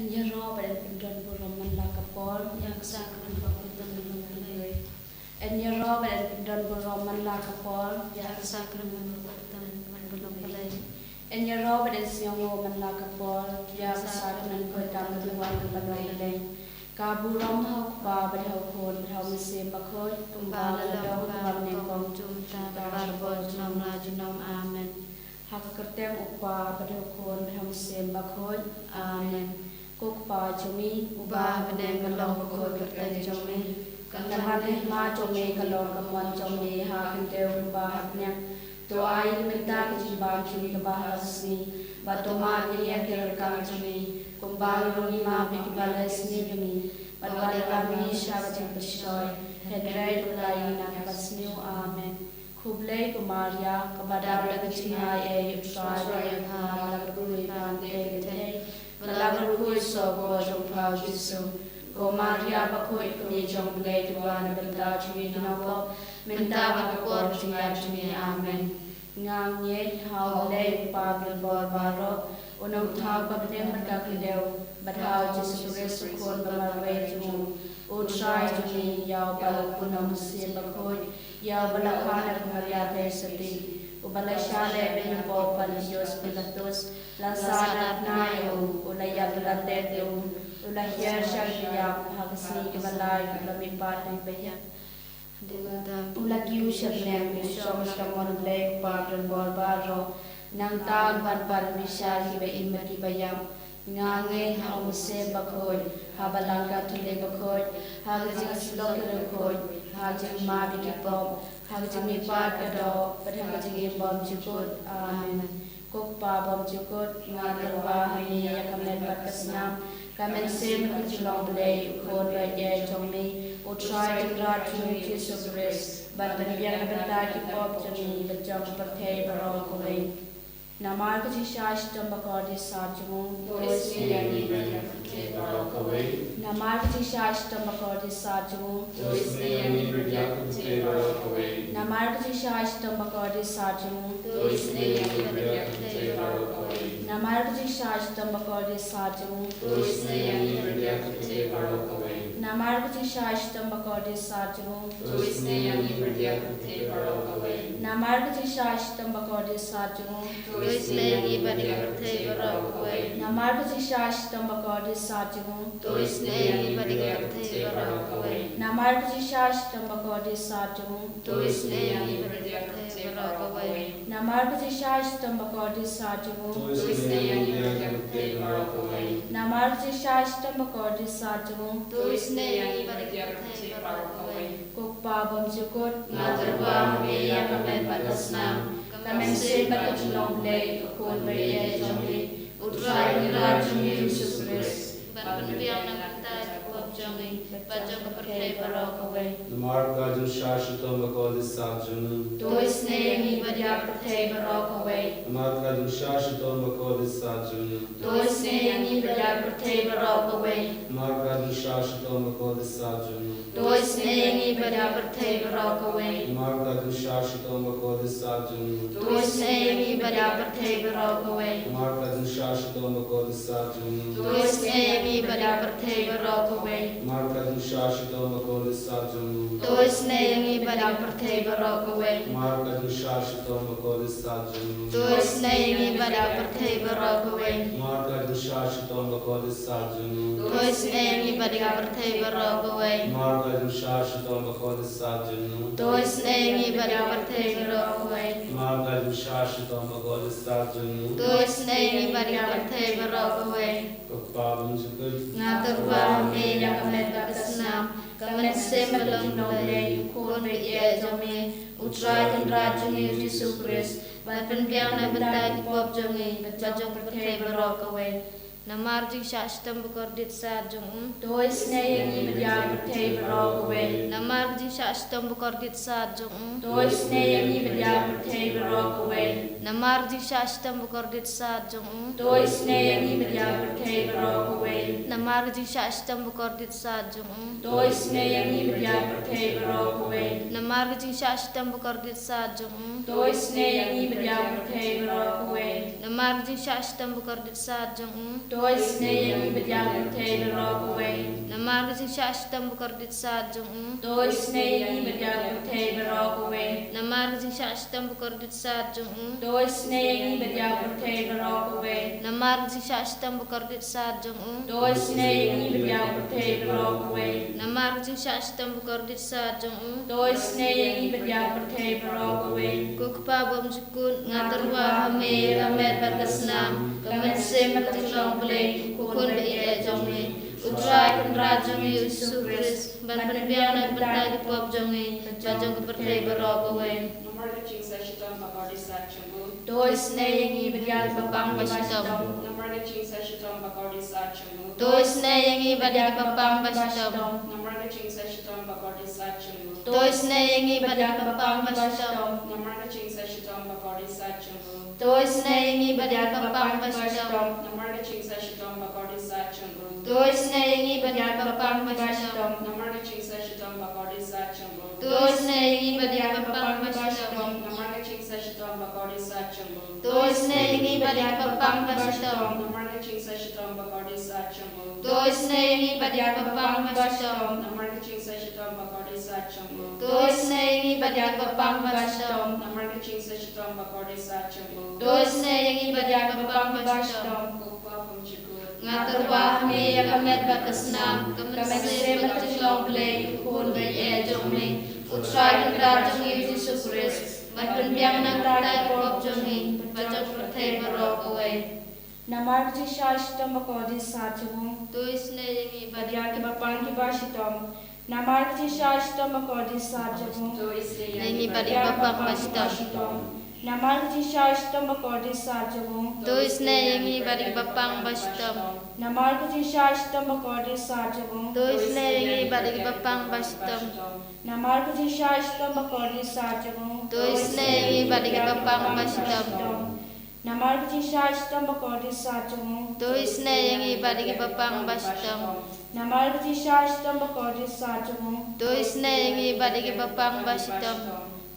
Nyero pada pindon buroman lakapol yang sakran bakutan menulai. Nyero pada pindon buroman lakapol yang sakran bakutan menulai. Nyero pada siang lakapol yang sakran bakutan menulai. Kaburam hau ba berhau kon berhau mesim bakoi tumbal ladau tumbal nengkong Kynta barbol nom raju nom amen. Hak kerteng upa berhau kon berhau mesim bakoi amen. Kukpa cumi ubah beneng kalong bakoi kerteng cumi kanhan ma cumi kalong kamon cumi hak kenteu ubah haknya to ai minta kejibang cumi kebah asni batoma yang kira cumi kumbang roni ma bikibalas ni cumi Badwala kami syabajang bersyoi Hedrai dulai nak pasniu amen Kublai kumaria kepada berkecihai Yusrai Malam berkui pantai getei Malam berkui sobo jongpau jisu Kumaria bakui kumi jonglai tuan Benda cumi dinapop Minta bakor tinggal cumi amen Ngang nye hau lei pabil bor baro Unang tau pabdeng berkakideu Badhau Yesus Kristus kon bamalway jumu Utrai jumi yau balak punam mesin bakoi Yau balak hana kumariate seti Ubalai syale benapol palisios pilatus Lasanat nayo ulayat latet yung Ulayar syariyak hagasni kibalay Ulamipat ng bayan Ulakiu syarlem Bisyong skamon blek Pabron borbaro Nang taon pan bisya hiba imat hibayam Ngangin hau mesin bakoi Habalangka tulay bakoi Hagajing slok bakoi Hagajing mabi kipom Hagajing mipat kado Padhagajing imbom cukut Amen Kukpa bom cukut Ngangarwa hani yakamlen batkasnam Kamen sim kujulong blay Ukon bayay jongmi Utrai jengrat jumi Yesus Kristus Bantan biang bentar kipop jami Bejong pertei barong kawai Namar kejishas tambakor di sarjung Tuisni yang ibadah barokawai Namar kejishas tambakor di sarjung Tuisni yang ibadah barokawai Namar kejishas tambakor di sarjung Tuisni yang ibadah barokawai Namar kejishas tambakor di sarjung Tuisni yang ibadah barokawai Namar kejishas tambakor di sarjung Tuisni yang ibadah barokawai Namar kejishas tambakor di sarjung Tuisni yang ibadah barokawai Namar kejishas tambakor di sarjung Tuisni yang ibadah barokawai Namar kejishas tambakor di sarjung Tuisni yang ibadah barokawai Namar kejishas tambakor di sarjung Tuisni yang ibadah barokawai Namar kejishas tambakor di sarjung Tuisni yang ibadah barokawai Kukpa bom cukut Ngaterwa yang kamen batasnam Kamen sin batulong lay Ukon bayay jomli Utrai Rajum Yesus Kristus Banbiang ng kita Pabjong Bajong kepercayaan barokawai Namar kajun shashitam bakodi sajunu. Tuisne yang ibadah percaya barokawai Namar kajun shashitam bakodi sajunu. Tuisne yang ibadah percaya barokawai Namar kajun shashitam bakodi sajunu. Tuisne yang ibadah percaya barokawai Namar kajun shashitam bakodi sajunu. Tuisne yang ibadah percaya barokawai Namar kajun shashitam bakodi sajunu. Tuisne yang ibadah percaya barokawai Namar kajun shashitam bakodi sajunu. Tuisne yang ibadah percaya barokawai Namar kajun shashitam bakodi sajunu. Tuisne yang ibadah percaya barokawai Namar kajun shashitam bakodi sajunu. Tuisne yang ibadah percaya barokawai Namar kajun shashitam bakodi sajunu. Tuisne yang ibadah percaya barokawai Namar kajun shashitam bakodi sajunu. Tuisne yang ibadah percaya barokawai Kepabun jukut. Ngaturwa mi yang kamen bakasnam kamen semelong nolay ukon bayay jomli Utrai dan Rajum Yesus Kristus Banbiang na bentar kipop jomli Bajong percaya barokawai Namar jing shashtam bakordit sajung Tuisne yang ibadah percaya barokawai Namar jing shashtam bakordit sajung Tuisne yang ibadah percaya barokawai Namar jing shashtam bakordit sajung Tuisne yang ibadah percaya barokawai Namar jing shashtam bakordit sajung Tuisne yang ibadah percaya perthei barok away. Namar jing shashtam bakardit sajung. Toi snei yangi badiao perthei barok away. Namar jing shashtam bakardit sajung. Toi snei yangi badiao perthei barok away. Namar jing shashtam bakardit sajung. Toi snei yangi badiao perthei barok away. Namar jing shashtam bakardit sajung. Toi snei yangi badiao perthei barok away. Namar jing shashtam bakardit sajung. Toi snei yangi badiao perthei barok away. Namar jing shashtam bakardit sajung. Toi snei yangi badiao perthei barok away. Kukpa bom jukun ngatarwa hame ramet barkasnam kamen se matlong play kukun be jongi utrai kun rajongi Yesu Kris ban biang na benda di pop jongi bajong ke perthei barok away. Toi snei yangi badiao papang bastom. Toi snei yangi badiao papang bastom. Toi snei yangi badiao papang bastom. Toi snei yangi badiao papang bastom. Toi snei yangi badiao papang bastom. Toi snei yangi badiao papang bastom. Toi snei yangi badiao papang bastom. Toi snei yangi badiao papang bastom. Toi snei yangi badiao papang bastom. Toi snei yangi badiao papang bastom. Ngatarwa hame kamet bakasnam kamen se matlong play kun be jongi utrai kun rajong Yesu Kris ban biang na tai pop jongi bajong perthei barok away. Namar ji shashtam bakodi sajung. Toi snei yangi Badiao ke bapang ki bashitom. Namar ji shashtam bakodi sajung. yangi badiao papang bastom. Namar ji shashtam bakodi sajung. Toi snei yangi badiao papang bastom. Namar ji shashtam bakodi sajung. Toi snei yangi badiao papang bastom. Namar ji shashtam bakodi sajung. Toi snei yangi badiao papang bastom. Namar ji shashtam bakodi sajung. Toi snei yangi badiao papang bastom. Namar ji shashtam bakodi sajung. Toi snei yangi badiao papang bastom.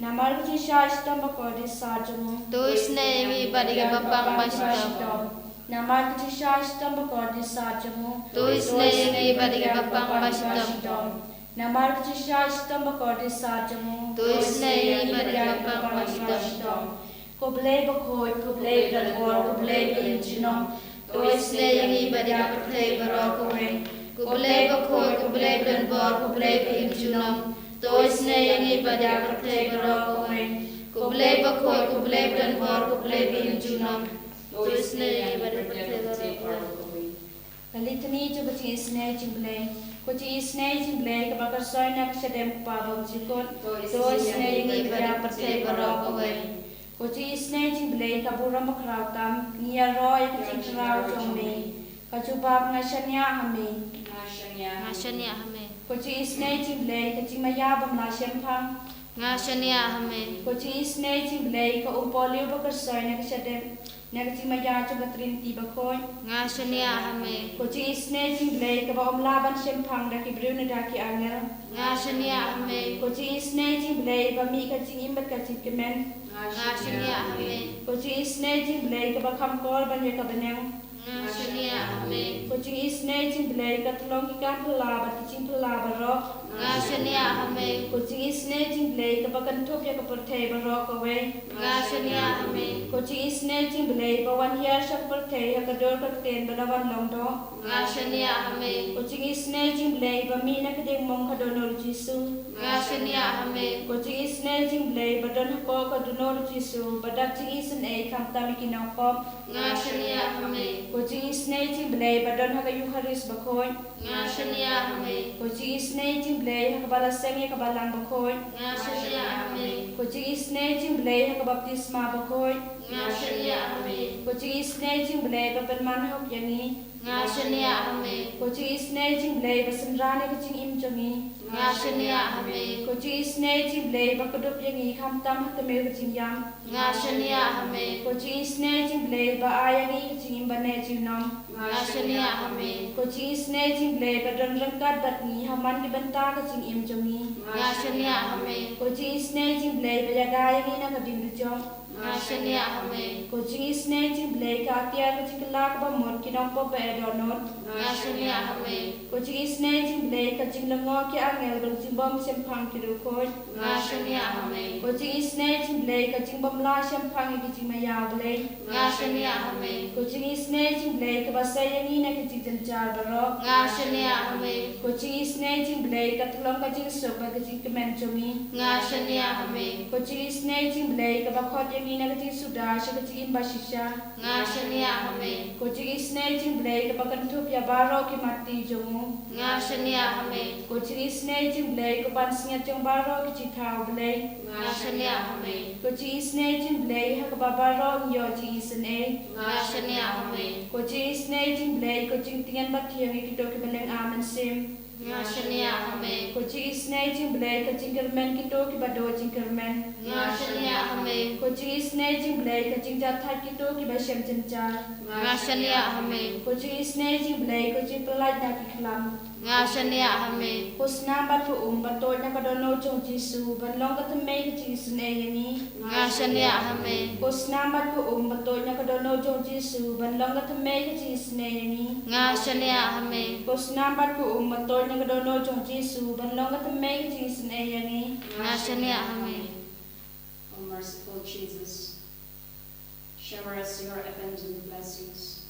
Namar ji shashtam bakodi sajung. Toi snei yangi badiao papang bastom. Namar ji shashtam bakodi sajung. Toi snei yangi badiao papang bastom. Namar ji shashtam bakodi sajung. Toi snei yangi badiao papang bastom. Kublai bakoi kublai bradwar kublai injinom. Toi snei yangi badiao perthei barok away. Kublai bakoi kublai bradwar kublai injinom. Toi snei yangi badiao perthei barok away. Kublai bakoi kublai bradwar kublai injinom. Toi snei yangi badiao perthei barok away. Kalitani jo bachi snei jinglei. Kuchi snei jinglei ka bakar soina ka shadem pabam jikon. Toi snei yangi badiao perthei barok away. Kuchi snei jinglei ka buram bakrautam nia roy ka jingrau jongme. Ka jubab ngashanya hame. Ngashania hame. Kuchi snei jinglei ka jimayabam la shempang. Ngashania hame. Kuchi snei jinglei ka upoliu bakar soina ka shadem. Nagati maya jo batrin ti bakoi. Ngashania hame. Kuchi snei jinglei ka ba omlaban shempang da ki brune da ki angel. Ngashania hame. Kuchi snei jinglei ba mi ka jing imbat ka jikemen. Ngashania hame. Kuchi snei jinglei ka ba kham kor ban ye ka beneng. Ngashania hame. Kuchi snei jinglei ka tlong ki kan phla ba ki jing phla ba ro. Ngashania hame. Kuchi snei jinglei ka ba kan thop ya ka perthei ba ro ka we. Ngashania hame. Kuchi snei jinglei ba wan yer shak perthei ha ka dor ka ten ba da wan long do. Ngashania hame. Kuchi snei jinglei ba mi na ka ding mong ka donor Jisu. Ngashania hame. Kuchi snei jinglei ba don ha ko ka donor Jisu ba da Jingisynei kham ta mi ki nong kom. Ngashania hame. Kuchi snei jinglei ba don ha ka Eucharis ba khoi. Ngashania hame. Kuchi snei jinglei ha ka bala sengi ka balang ba khoi. Ngashania hame. Kuchi snei jinglei ha ka baptisma ba khoi. Ngashania hame. Kuchi snei jinglei ba perman hok yani. Ngashania hame. Kuchi snei jinglei ba sanrani ka jing im jongi. nga shania hame ko Jingisynei-blei bakudup yangi kham tam hatame ko jingyam nga shania hame ko Jingisynei-blei ba ayangi ko jingim bane jinam nga shania hame ko Jingisynei-blei ba don rangkat bat ni haman di banta ko jingim jongi nga shania hame ko Jingisynei-blei ba yaga yangi na ko dimjom nga shania hame ko Jingisynei-blei ka atia ko jingla ko ba mot kinong pa ba edonot nga shania hame ko Jingisynei-blei ka jinglango ki angel dong jimbom sempang ki rukot nga shania hame ko Jingisynei-blei ka jingbom la sempang ki jingmaya blei nga shania hame ko Jingisynei-blei ka ba sayangi na ki jingjanjar barok nga shania hame ko Jingisynei-blei ka tulong ka jingsok ba ka jingkemen jongi nga shania hame ko Jingisynei-blei ka ba khot yangi na ka jingsuda sha ka jingim basisha nga shania hame ko Jingisynei-blei ka ba kantup ya barok ki mati jongu nga shania hame ko Jingisynei-blei ka ban singat jong barok ki jithau blei nga shania hame ko Jingisynei-blei ha ka ba barok yo Jingisynei nga shania hame ko Jingisynei-blei ko jingtingan ba thiang ki to ki baleng amen sim nga shania hame ko Jingisynei-blei ka jingkermen ki to ki ba do jingkermen nga shania hame ko Jingisynei-blei ka jingjat that ki to ki ba shem jenjar nga shania hame ko Jingisynei-blei ko jingpelai na ki khlam nga shania hame ko snam ba tu ba to na ka do no jong Jisu ban long ka thmei ka Jingisynei yani nga shania hame ko snam ba tu ba to na ka do no jong Jisu ban long ka thmei ka Jingisynei yani nga shania hame ko snam ba tu ba to na ka do no jong Jisu ban long ka thmei ka Jingisynei yani nga shania hame O merciful Jesus, shower us your abundant blessings.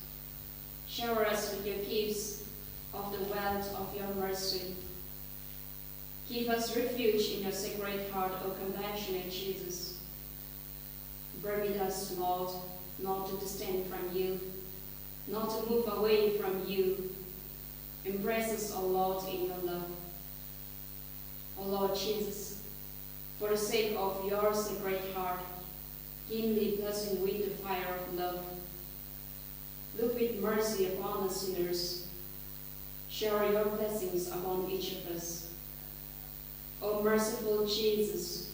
Shower us with your gifts of the wealth of your mercy. Give us refuge in your sacred heart, O compassionate Jesus. Permit us, Lord, not to distant from you, not to move away from you. Embrace us, O Lord, in your love. O Lord Jesus, for the sake of your sacred heart, keenly blessing with the fire of love. Look with mercy upon us sinners. Shower your blessings upon each of us. O merciful Jesus,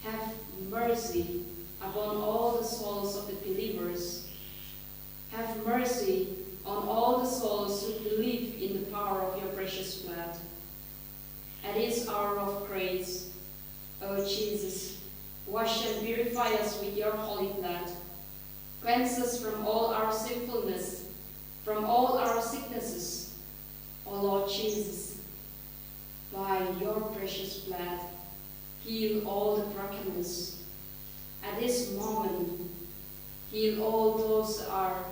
have mercy upon all the souls of the believers. Have mercy on all the souls who believe in the power of your precious blood. At this hour of grace, O Jesus, wash and purify us with your holy blood. Cleanse us from all our sinfulness, from all our sicknesses. O Lord Jesus, by your precious blood, heal all the brokenness. At this moment, heal all those who are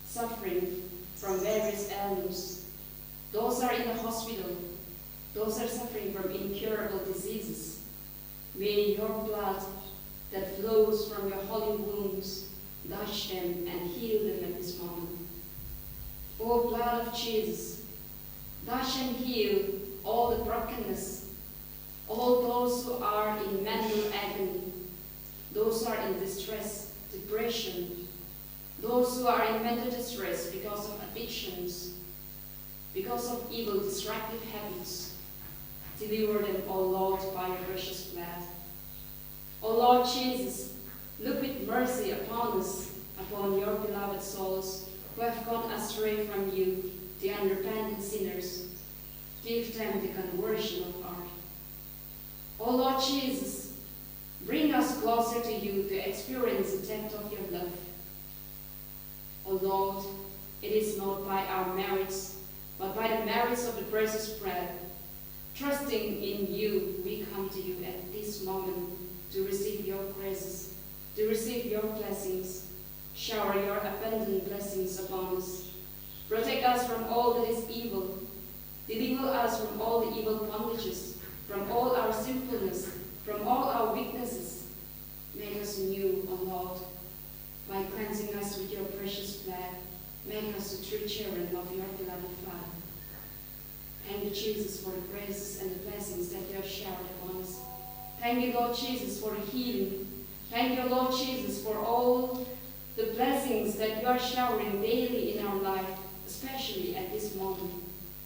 suffering from various ailments. Those are in the hospital, those are suffering from incurable diseases. May your blood that flows from your holy wounds touch them and heal them at this moment. O blood of Jesus, touch and heal all the brokenness, all those who are in mental agony, those who are in distress, depression, those who are in mental distress because of addictions, because of evil, destructive habits. Deliver them, O Lord, by your precious blood. O Lord Jesus, look with mercy upon us, upon your beloved souls who have gone astray from you, the unrepentant sinners. Give them the conversion of heart. O Lord Jesus, bring us closer to you to experience the depth of your love. O Lord, it is not by our merits, but by the merits of the precious bread. Trusting in you, we come to you at this moment to receive your graces, to receive your blessings. Shower your abundant blessings upon us. Protect us from all that is evil. Deliver us from all the evil bondages, from all our sinfulness, from all our weaknesses. Make us new, O Lord, by cleansing us with your precious blood. Make us the true children of your beloved Father. Thank you, Jesus, for the graces and the blessings that you have showered upon us. Thank you, Lord Jesus, for the healing. Thank you, Lord Jesus, for all the blessings that you are showering daily in our life, especially at this moment.